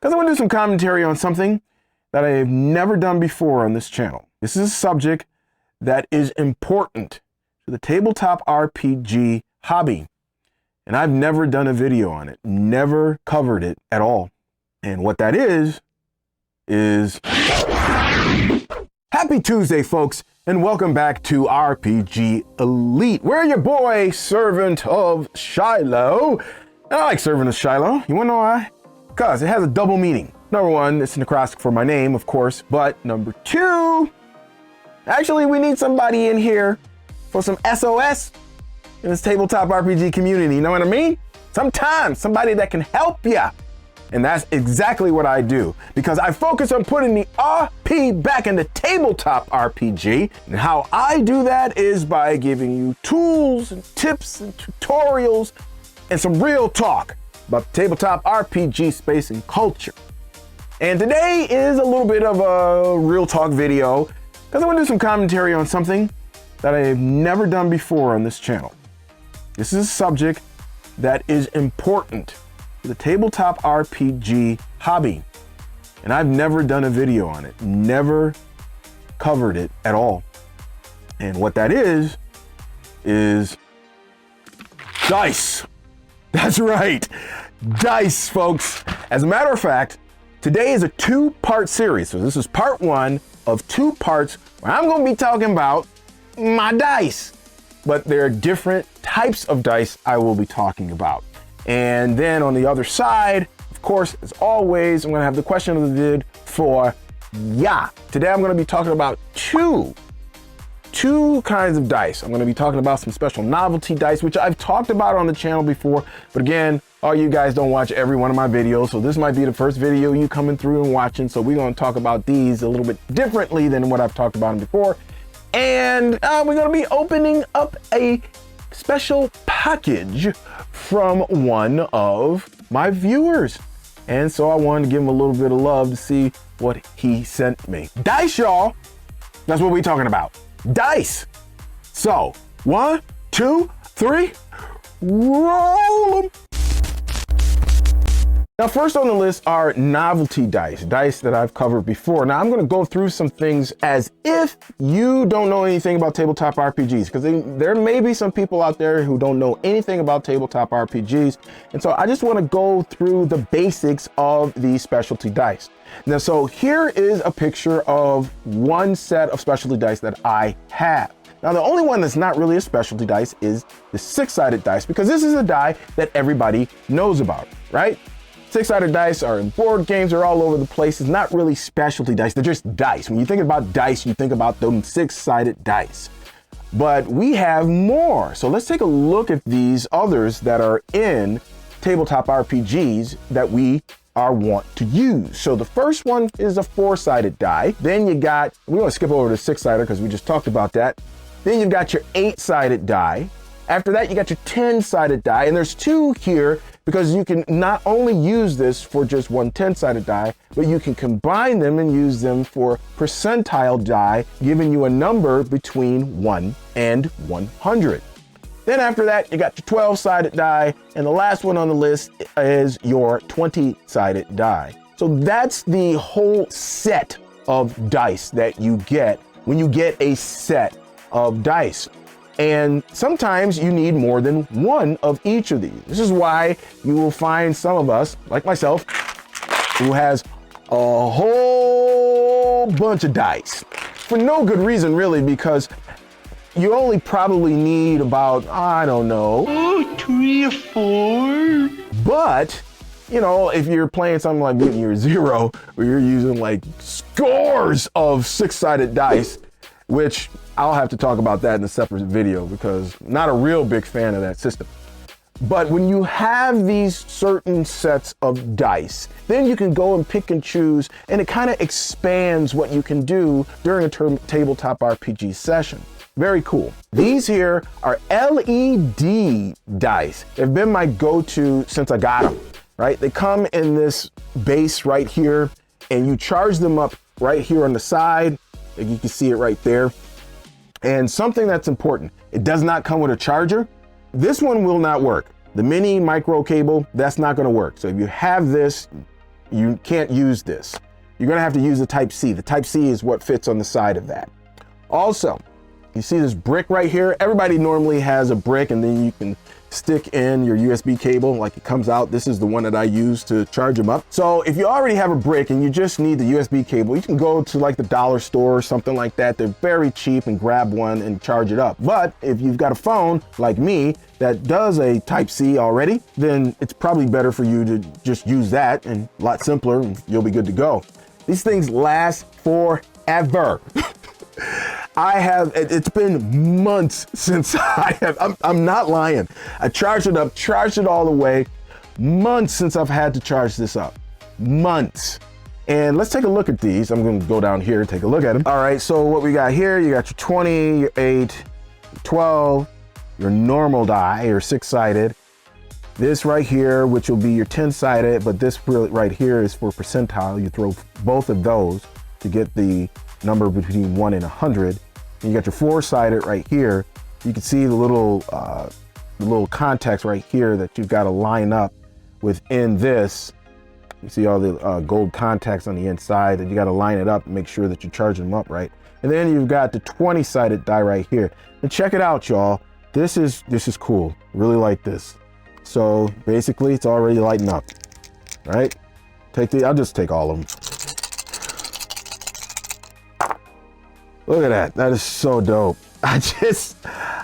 because I want to do some commentary on something that I have never done before on this channel. This is a subject that is important to the tabletop RPG hobby, and I've never done a video on it, never covered it at all. And what that is Happy Tuesday, folks, and welcome back to RPG Elite. We're your boy, Servant of Shiloh. And I like Servant of Shiloh. You wanna know why? Because it has a double meaning. Number one, it's an acrostic for my name, of course, but number two, actually we need somebody in here for some SOS in this tabletop RPG community, you know what I mean? Sometimes somebody that can help you. And that's exactly what I do, because I focus on putting the RP back into tabletop RPG. And how I do that is by giving you tools and tips and tutorials and some real talk about the tabletop RPG space and culture. And today is a little bit of a real talk video, because I want to do some commentary on something that I have never done before on this channel. This is a subject that is important to the tabletop RPG hobby, and I've never done a video on it, never covered it at all. And what that is dice. That's right, dice, folks. As a matter of fact, today is a two-part series. So this is part one of two parts where I'm going to be talking about my dice, but there are different types of dice I will be talking about. And then on the other side, of course, as always, I'm going to have the question of the vid for ya. Today I'm going to be talking about two kinds of dice. I'm going to be talking about some special novelty dice, which I've talked about on the channel before. But again, all you guys don't watch every one of my videos, so this might be the first video you coming through and watching. So we're going to talk about these a little bit differently than what I've talked about them before. And we're going to be opening up a special package from one of my viewers. And so I wanted to give him a little bit of love to see what he sent me. Dice, y'all. That's what we're talking about. Dice. So 1, 2, 3, roll them. Now, first on the list are novelty dice, dice that I've covered before. Now, I'm going to go through some things as if you don't know anything about tabletop RPGs, because there may be some people out there who don't know anything about tabletop RPGs. And so I just want to go through the basics of these specialty dice. Now, so here is a picture of one set of specialty dice that I have. Now, the only one that's not really a specialty dice is the six-sided dice, because this is a die that everybody knows about, right? Six-sided dice are in board games, they're all over the place. It's not really specialty dice, they're just dice. When you think about dice, you think about them six-sided dice. But we have more. So let's take a look at these others that are in tabletop RPGs that we want to use. So the first one is a four-sided die. Then you got, we want to skip over to six-sided because we just talked about that. Then you've got your eight-sided die. After that, you got your 10-sided die, and there's two here because you can not only use this for just one 10-sided die, but you can combine them and use them for percentile die, giving you a number between 1 and 100. Then after that, you got your 12-sided die, and the last one on the list is your 20-sided die. So that's the whole set of dice that you get when you get a set of dice. And sometimes you need more than one of each of these. This is why you will find some of us, like myself, who has a whole bunch of dice. For no good reason, really, because you only probably need about, I don't know, 3 or 4. But, you know, if you're playing something like Mutant Year Zero, where you're using like scores of six-sided dice, which I'll have to talk about that in a separate video because I'm not a real big fan of that system. But when you have these certain sets of dice, then you can go and pick and choose, and it kind of expands what you can do during a tabletop RPG session. Very cool. These here are LED dice. They've been my go-to since I got them, right? They come in this base right here, and you charge them up right here on the side. You can see it right there. And something that's important, it does not come with a charger. This one will not work. The mini micro cable, that's not gonna work. So if you have this, you can't use this. You're gonna have to use the Type C. The Type C is what fits on the side of that. Also, you see this brick right here? Everybody normally has a brick and then you can stick in your USB cable like it comes out. This is the one that I use to charge them up. So if you already have a brick and you just need the USB cable, you can go to like the dollar store or something like that. They're very cheap, and grab one and charge it up. But if you've got a phone like me that does a Type C already, then it's probably better for you to just use that, and a lot simpler, and you'll be good to go. These things last forever. It's been months since I'm not lying. I charged it up, charged it all the way. Months since I've had to charge this up. Months. And let's take a look at these. I'm gonna go down here and take a look at them. All right, so what we got here, you got your 20, your 8, your 12, your normal die, your 6-sided. This right here, which will be your 10-sided, but this right here is for percentile. You throw both of those to get the number between 1 and 100. And you got your 4-sided right here. You can see the little contacts right here that you've got to line up within this. You see all the gold contacts on the inside, and you got to line it up and make sure that you're charging them up right. And then you've got the 20-sided die right here. And check it out, y'all. This is cool. Really like this. So basically, it's already lighting up. Right? I'll just take all of them. Look at that. That is so dope. I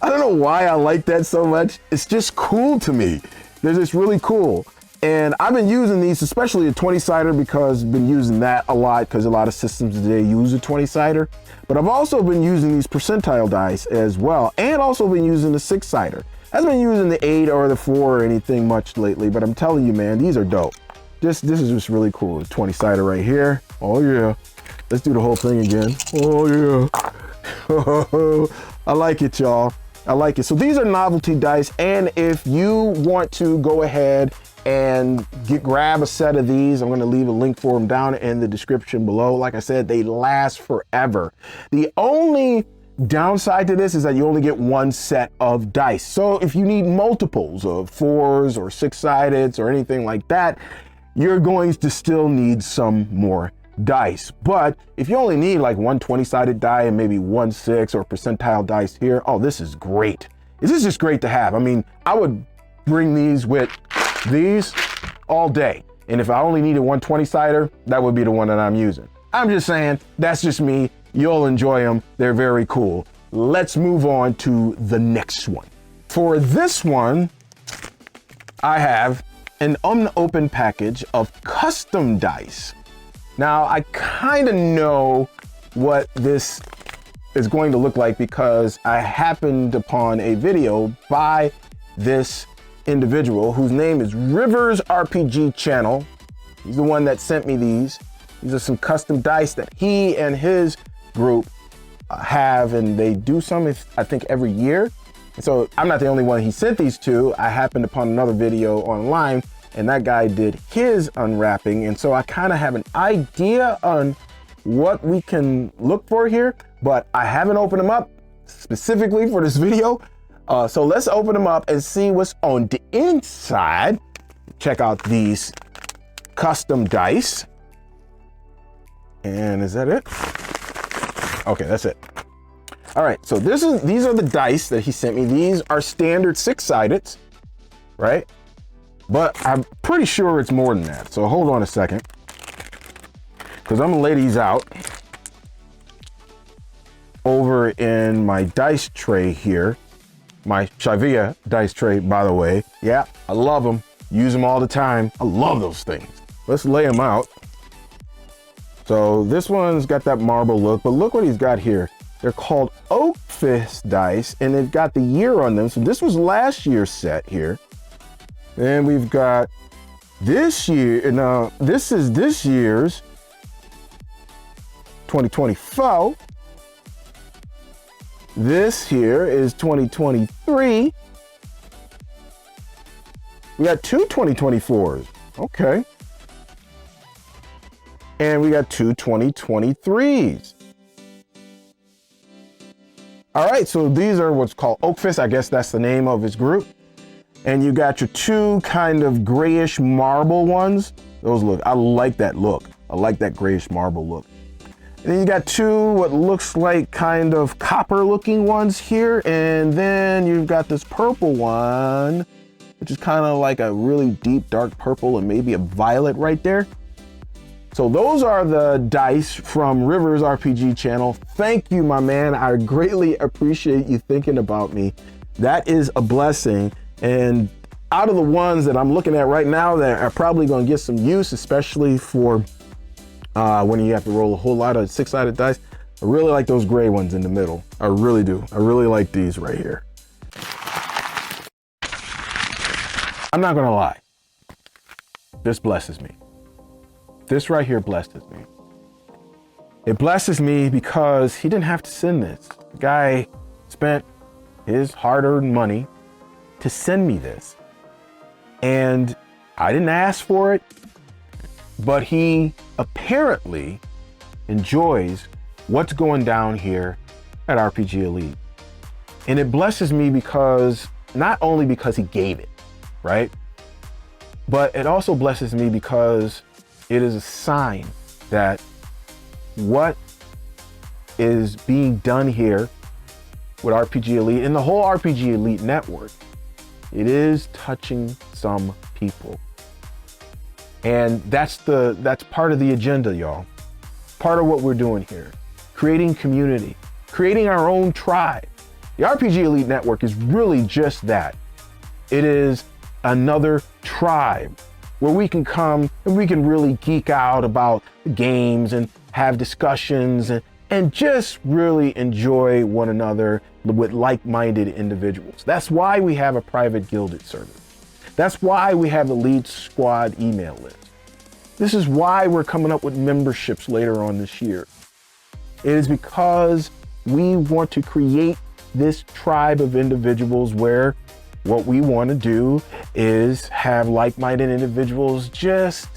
don't know why I like that so much. It's just cool to me. They're just really cool. And I've been using these, especially a 20-sider, because I've been using that a lot because a lot of systems today use a 20-sider. But I've also been using these percentile dice as well, and also been using the 6-sider. I haven't been using the 8 or the 4 or anything much lately, but I'm telling you, man, these are dope. This is just really cool. The 20-sider right here. Oh yeah. Let's do the whole thing again. Oh yeah. I like it, y'all. I like it. So these are novelty dice, and if you want to go ahead and grab a set of these, I'm going to leave a link for them down in the description below. Like I said, they last forever. The only downside to this is that you only get one set of dice. So if you need multiples of 4s or 6-sideds or anything like that, you're going to still need some more dice. But if you only need like one 20-sided die and maybe 1 6 or percentile dice here, oh, this is great. This is just great to have. I mean, I would bring these with these all day. And if I only needed one 20-sider, that would be the one that I'm using. I'm just saying, that's just me. You'll enjoy them. They're very cool. Let's move on to the next one. For this one, I have an unopened package of custom dice. Now, I kind of know what this is going to look like because I happened upon a video by this individual whose name is Rivers RPG Channel. He's the one that sent me these. These are some custom dice that he and his group have, and they do some, I think, every year. And so I'm not the only one he sent these to. I happened upon another video online, and that guy did his unwrapping. And so I kind of have an idea on what we can look for here, but I haven't opened them up specifically for this video. So let's open them up and see what's on the inside. Check out these custom dice. And is that it? Okay, that's it. All right, so these are the dice that he sent me. These are standard 6-sided, right? But I'm pretty sure it's more than that. So hold on a second, because I'm gonna lay these out over in my dice tray here. My Shavia dice tray, by the way. Yeah, I love them. Use them all the time. I love those things. Let's lay them out. So this one's got that marble look, but look what he's got here. They're called Oak Fist dice, and they've got the year on them. So this was last year's set here. And we've got this year, now this is this year's 2024. This here is 2023. We got two 2024s. Okay. And we got two 2023s. All right, so these are what's called Oak Fist. I guess that's the name of his group. And you got your two kind of grayish marble ones. Those look, I like that look. I like that grayish marble look. And then you got two what looks like kind of copper looking ones here. And then you've got this purple one, which is kind of like a really deep dark purple and maybe a violet right there. So those are the dice from Rivers RPG channel. Thank you, my man. I greatly appreciate you thinking about me. That is a blessing. And out of the ones that I'm looking at right now that are probably going to get some use, especially for when you have to roll a whole lot of 6-sided dice, I really like those gray ones in the middle. I really do. I really like these right here. I'm not going to lie. This blesses me. This right here blesses me. It blesses me because he didn't have to send this. The guy spent his hard-earned money to send me this. And I didn't ask for it, but he apparently enjoys what's going down here at RPG Elite. And it blesses me because, not only because he gave it, right? But it also blesses me because it is a sign that what is being done here with RPG Elite and the whole RPG Elite network, it is touching some people. And that's part of the agenda, y'all. Part of what we're doing here. Creating community, creating our own tribe. The RPG Elite network is really just that. It is another tribe where we can come and we can really geek out about games and have discussions and just really enjoy one another with like-minded individuals. That's why we have a private Guilded server. That's why we have a Lead Squad email list. This is why we're coming up with memberships later on this year. It is because we want to create this tribe of individuals where what we want to do is have like-minded individuals just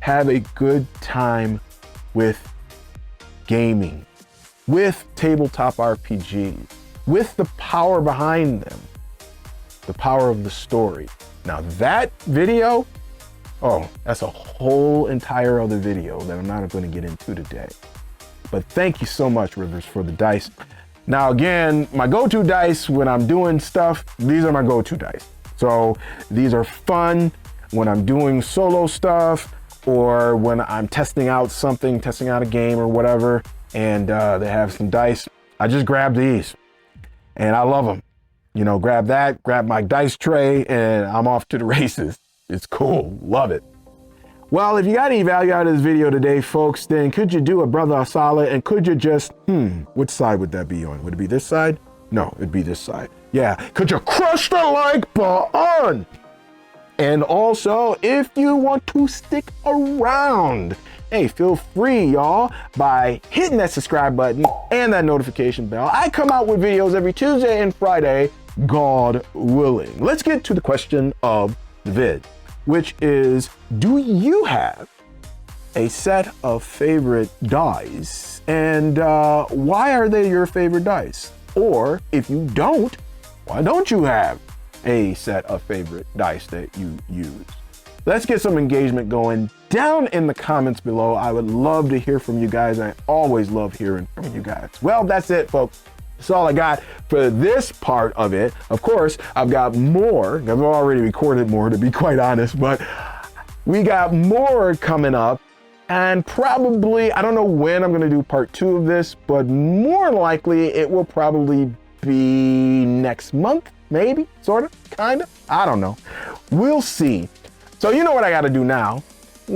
have a good time with gaming, with tabletop RPGs, with the power behind them, the power of the story. Now that video, oh, that's a whole entire other video that I'm not going to get into today. But thank you so much, Rivers, for the dice. Now, again, my go-to dice when I'm doing stuff, these are my go-to dice. So these are fun when I'm doing solo stuff or when I'm testing out something, testing out a game or whatever, and they have some dice. I just grab these and I love them. You know, grab that, grab my dice tray, and I'm off to the races. It's cool, love it. Well, if you got any value out of this video today, folks, then could you do a brother a solid and could you just, which side would that be on? Would it be this side? No, it'd be this side. Yeah, could you crush the like button? And also, if you want to stick around, hey, feel free, y'all, by hitting that subscribe button and that notification bell. I come out with videos every Tuesday and Friday, God willing. Let's get to the question of the vid, which is, do you have a set of favorite dice? And why are they your favorite dice? Or if you don't, why don't you have a set of favorite dice that you use? Let's get some engagement going down in the comments below. I would love to hear from you guys. I always love hearing from you guys. Well, that's it, folks. That's all I got for this part of it. Of course, I've got more. I've already recorded more, to be quite honest, but we got more coming up. And probably, I don't know when I'm gonna do part 2 of this, but more likely it will probably be next month, maybe, sort of, kind of. I don't know. We'll see. So you know what I gotta do now.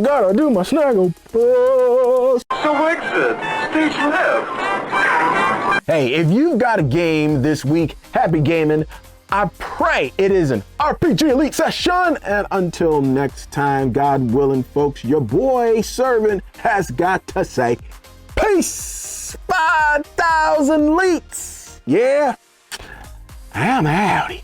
Gotta do my snaggle puss. So exit, stage left. Hey, if you've got a game this week, happy gaming. I pray it is an RPG Elite session. And until next time, God willing, folks, your boy servant has got to say, peace, 5,000 leets. Yeah, I'm outie.